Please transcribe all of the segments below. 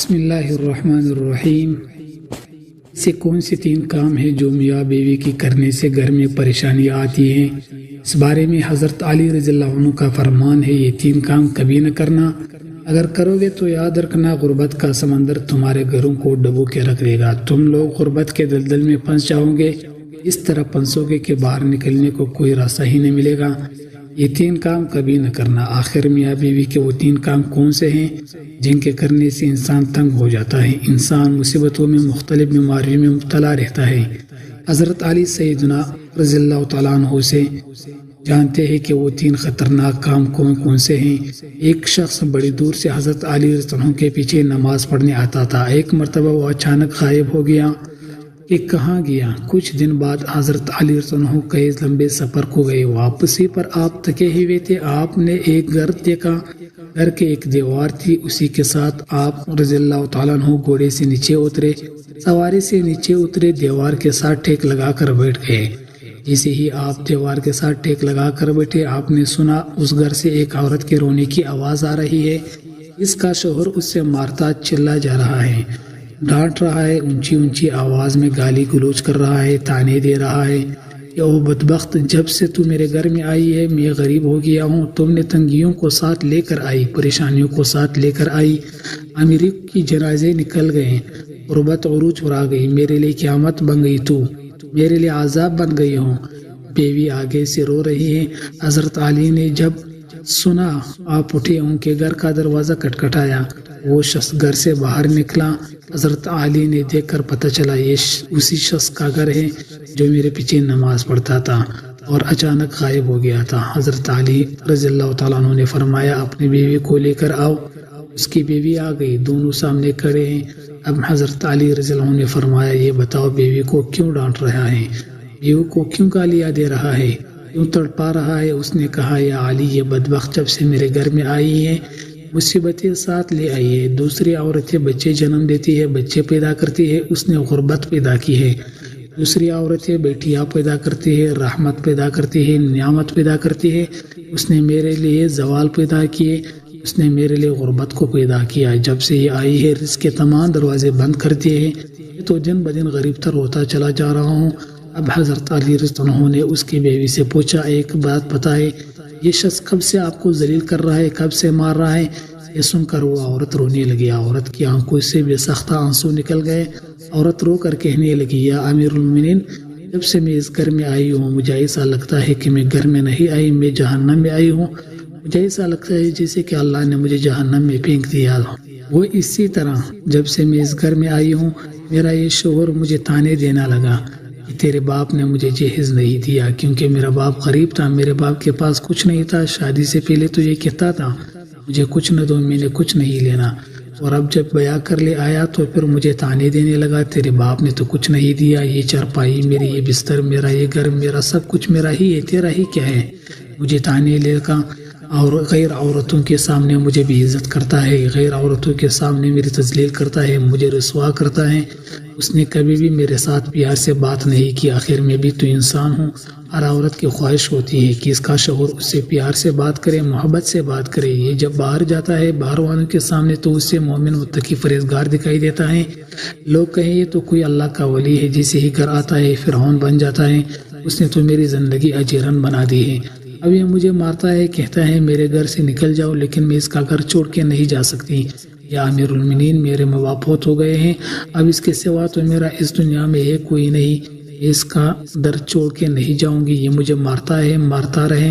بسم اللہ الرحمن الرحیم۔ سے کون سے 3 کام ہیں جو میاں بیوی کی کرنے سے گھر میں پریشانی آتی ہیں؟ اس بارے میں حضرت علی رضی اللہ عنہ کا فرمان ہے، یہ 3 کام کبھی نہ کرنا، اگر کرو گے تو یاد رکھنا غربت کا سمندر تمہارے گھروں کو ڈبو کے رکھ دے گا، تم لوگ غربت کے دلدل میں پھنس جاؤ گے، اس طرح پھنسو گے کہ باہر نکلنے کو کوئی راستہ ہی نہیں ملے گا۔ یہ 3 کام کبھی نہ کرنا۔ آخر میاں بیوی کے وہ 3 کام کون سے ہیں جن کے کرنے سے انسان تنگ ہو جاتا ہے، انسان مصیبتوں میں، مختلف بیماریوں میں مبتلا رہتا ہے؟ حضرت علی سیدنا رضی اللہ تعالیٰ عنہ سے جانتے ہیں کہ وہ 3 خطرناک کام کون کون سے ہیں۔ ایک شخص بڑی دور سے حضرت علی رضی اللہ عنہ کے پیچھے نماز پڑھنے آتا تھا۔ ایک مرتبہ وہ اچانک غائب ہو گیا کہ کہاں گیا؟ کچھ دن بعد حضرت علی رضی اللہ عنہ کئی لمبے سفر کو گئے، واپسی پر آپ تھکے ہوئے تھے۔ آپ نے ایک گھر دیکھا، گھر کے ایک دیوار تھی، اسی کے ساتھ آپ رضی اللہ تعالیٰ عنہ گھوڑے سے نیچے اترے، سواری سے نیچے اترے، دیوار کے ساتھ ٹیک لگا کر بیٹھ گئے۔ جیسے ہی آپ دیوار کے ساتھ ٹیک لگا کر بیٹھے، آپ نے سنا اس گھر سے ایک عورت کے رونے کی آواز آ رہی ہے۔ اس کا شوہر اس سے مارتا چلا جا رہا ہے، ڈانٹ رہا ہے، اونچی اونچی آواز میں گالی گلوچ کر رہا ہے، تانے دے رہا ہے کہ او بدبخت، جب سے تو میرے گھر میں آئی ہے میں غریب ہو گیا ہوں، تم نے تنگیوں کو ساتھ لے کر آئی، پریشانیوں کو ساتھ لے کر آئی، امیری کی جنازے نکل گئے، غربت عروج پر آ گئی، میرے لیے قیامت بن گئی، تو میرے لیے عذاب بن گئی ہوں۔ بیوی آگے سے رو رہی ہے۔ حضرت علی نے جب سنا آپ اٹھے، ان کے گھر کا دروازہ کٹکھٹایا، وہ شخص گھر سے باہر نکلا۔ حضرت علی نے دیکھ کر پتہ چلا یہ اسی شخص کا گھر ہے جو میرے پیچھے نماز پڑھتا تھا اور اچانک غائب ہو گیا تھا۔ حضرت علی رضی اللہ تعالیٰ عنہ نے فرمایا اپنی بیوی کو لے کر آؤ۔ اس کی بیوی آ گئی، دونوں سامنے کھڑے ہیں۔ اب حضرت علی رضی اللہ عنہ نے فرمایا یہ بتاؤ بیوی کو کیوں ڈانٹ رہا ہے، بیوی کو کیوں گالیاں دے رہا ہے، کیوں تڑپا رہا ہے؟ اس نے کہا یا علی، یہ بدبخت جب سے میرے گھر میں آئی ہے مصیبتیں ساتھ لے آئی ہے، دوسری عورتیں بچے جنم دیتی ہے، بچے پیدا کرتی ہے، اس نے غربت پیدا کی ہے، دوسری عورتیں بیٹیاں پیدا کرتی ہے، رحمت پیدا کرتی ہے، نعمت پیدا کرتی ہے، اس نے میرے لیے زوال پیدا کیے، اس نے میرے لیے غربت کو پیدا کیا، جب سے یہ آئی ہے رزق کے تمام دروازے بند کر دیے ہیں، یہ تو دن بدن غریب تر ہوتا چلا جا رہا ہوں۔ اب حضرت علی رضی اللہ عنہ نے اس کی بیوی سے پوچھا ایک بات بتائے، یہ شخص کب سے آپ کو ذلیل کر رہا ہے، کب سے مار رہا ہے؟ یہ سن کر وہ عورت رونے لگی، عورت کی آنکھوں سے بے سختہ آنسو نکل گئے، عورت رو کر کہنے لگی یا امیر المومنین، جب سے میں اس گھر میں آئی ہوں مجھے ایسا لگتا ہے کہ میں گھر میں نہیں آئی، میں جہنم میں آئی ہوں، مجھے ایسا لگتا ہے جیسے کہ اللہ نے مجھے جہنم میں پھینک دیا۔ وہ اسی طرح جب سے میں اس گھر میں آئی ہوں میرا یہ شوہر مجھے تانے دینا لگا کہ تیرے باپ نے مجھے جہیز نہیں دیا، کیونکہ میرا باپ غریب تھا، میرے باپ کے پاس کچھ نہیں تھا، شادی سے پہلے تو یہ کہتا تھا مجھے کچھ نہ دو، میں نے کچھ نہیں لینا، اور اب جب بیاہ کر لے آیا تو پھر مجھے تانے دینے لگا تیرے باپ نے تو کچھ نہیں دیا، یہ چارپائی میری، یہ بستر میرا، یہ گھر میرا، سب کچھ میرا ہی ہے، تیرا ہی کیا ہے؟ مجھے تانے لے گا اور غیر عورتوں کے سامنے مجھے بے عزت کرتا ہے، غیر عورتوں کے سامنے میری تذلیل کرتا ہے، مجھے رسوا کرتا ہے، اس نے کبھی بھی میرے ساتھ پیار سے بات نہیں کی۔ آخر میں بھی تو انسان ہوں، ہر عورت کی خواہش ہوتی ہے کہ اس کا شوہر اس سے پیار سے بات کرے، محبت سے بات کرے، یہ جب باہر جاتا ہے باہر والوں کے سامنے تو اس سے مومن متقی پرہیزگار دکھائی دیتا ہے، لوگ کہیں یہ تو کوئی اللہ کا ولی ہے، جیسے ہی گھر آتا ہے فرعون بن جاتا ہے، اس نے تو میری زندگی اجیرن بنا دی ہے، اب یہ مجھے مارتا ہے، کہتا ہے میرے گھر سے نکل جاؤ، لیکن میں اس کا گھر چھوڑ کے نہیں جا سکتی، یا امیر المومنین میرے ماں باپ فوت ہو گئے ہیں، اب اس کے سوا تو میرا اس دنیا میں ہے کوئی نہیں، اس کا در چھوڑ کے نہیں جاؤں گی، یہ مجھے مارتا ہے، مارتا رہے،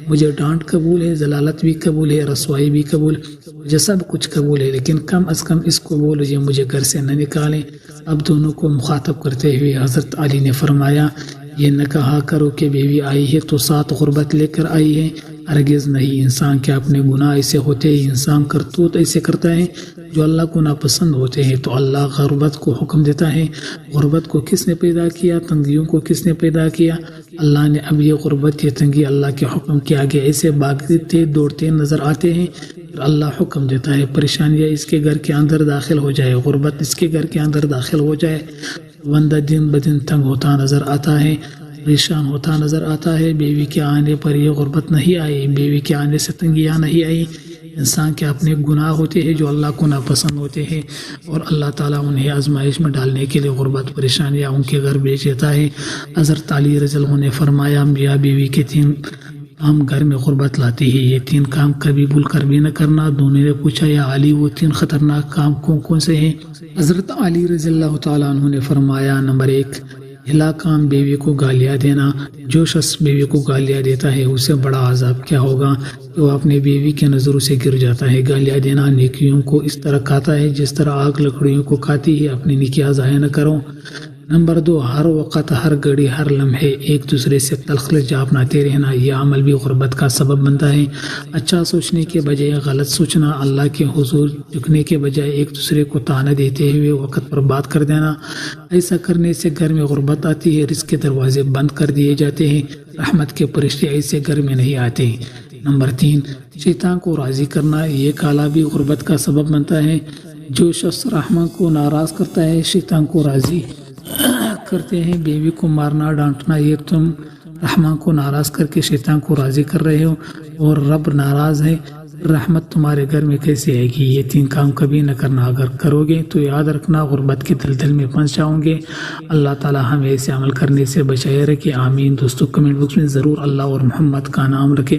مجھے ڈانٹ قبول ہے، ذلالت بھی قبول ہے، رسوائی بھی قبول، مجھے سب کچھ قبول ہے، لیکن کم از کم اس کو بولو یہ مجھے گھر سے نہ نکالیں۔ اب دونوں کو مخاطب کرتے ہوئے حضرت علی نے فرمایا یہ نہ کہا کرو کہ بیوی آئی ہے تو ساتھ غربت لے کر آئی ہے، ہرگز نہیں، انسان کے اپنے گناہ ایسے ہوتے ہیں، انسان کرتوت ایسے کرتا ہے جو اللہ کو ناپسند ہوتے ہیں، تو اللہ غربت کو حکم دیتا ہے۔ غربت کو کس نے پیدا کیا؟ تنگیوں کو کس نے پیدا کیا؟ اللہ نے۔ اب یہ غربت، یہ تنگی اللہ کے حکم کے آگے ایسے بھاگتے دوڑتے نظر آتے ہیں، پھر اللہ حکم دیتا ہے پریشانیاں اس کے گھر کے اندر داخل ہو جائے، غربت اس کے گھر کے اندر داخل ہو جائے، بندہ دن بدن تنگ ہوتا نظر آتا ہے، پریشان ہوتا نظر آتا ہے۔ بیوی کے آنے پر یہ غربت نہیں آئی، بیوی کے آنے سے تنگیاں نہیں آئی، انسان کے اپنے گناہ ہوتے ہیں جو اللہ کو ناپسند ہوتے ہیں، اور اللہ تعالیٰ انہیں آزمائش میں ڈالنے کے لیے غربت پریشانیاں ان کے گھر بھیج دیتا ہے۔ حضرت علی رضی اللہ عنہ نے فرمایا میاں بیوی کے 3 کام گھر میں غربت لاتی ہے، یہ 3 کام کبھی بھول کر بھی نہ کرنا۔ دونوں نے پوچھا یا علی وہ 3 خطرناک کام کون کون سے ہیں؟ حضرت علی رضی اللہ تعالیٰ عنہ نے فرمایا نمبر 1 پہلا کام بیوی کو گالیاں دینا۔ جو شخص بیوی کو گالیاں دیتا ہے اسے بڑا عذاب کیا ہوگا کہ وہ اپنے بیوی کے نظروں سے گر جاتا ہے۔ گالیاں دینا نیکیوں کو اس طرح کھاتا ہے جس طرح آگ لکڑیوں کو کھاتی ہے۔ اپنی نیکیاں ضائع نہ کرو۔ نمبر 2 ہر وقت ہر گھڑی ہر لمحے ایک دوسرے سے تلخ لہجہ اپناتے رہنا، یہ عمل بھی غربت کا سبب بنتا ہے۔ اچھا سوچنے کے بجائے غلط سوچنا، اللہ کے حضور جھکنے کے بجائے ایک دوسرے کو طعنہ دیتے ہوئے وقت پر بات کر دینا، ایسا کرنے سے گھر میں غربت آتی ہے، رزق کے دروازے بند کر دیے جاتے ہیں، رحمت کے فرشتے ایسے گھر میں نہیں آتے۔ نمبر 3 شیطان کو راضی کرنا، یہ کالا بھی غربت کا سبب بنتا ہے۔ جو شخص رحمان کو ناراض کرتا ہے شیطان کو راضی کرتے ہیں۔ بیوی کو مارنا ڈانٹنا، یہ تم رحمان کو ناراض کر کے شیطان کو راضی کر رہے ہو، اور رب ناراض ہے، رحمت تمہارے گھر میں کیسے آئے گی؟ یہ 3 کام کبھی نہ کرنا، اگر کرو گے تو یاد رکھنا غربت کے دلدل میں پھنس جاؤ گے۔ اللہ تعالی ہمیں ایسے عمل کرنے سے بچائے رکھے، آمین۔ دوستو کمنٹ باکس میں ضرور اللہ اور محمد کا نام رکھے۔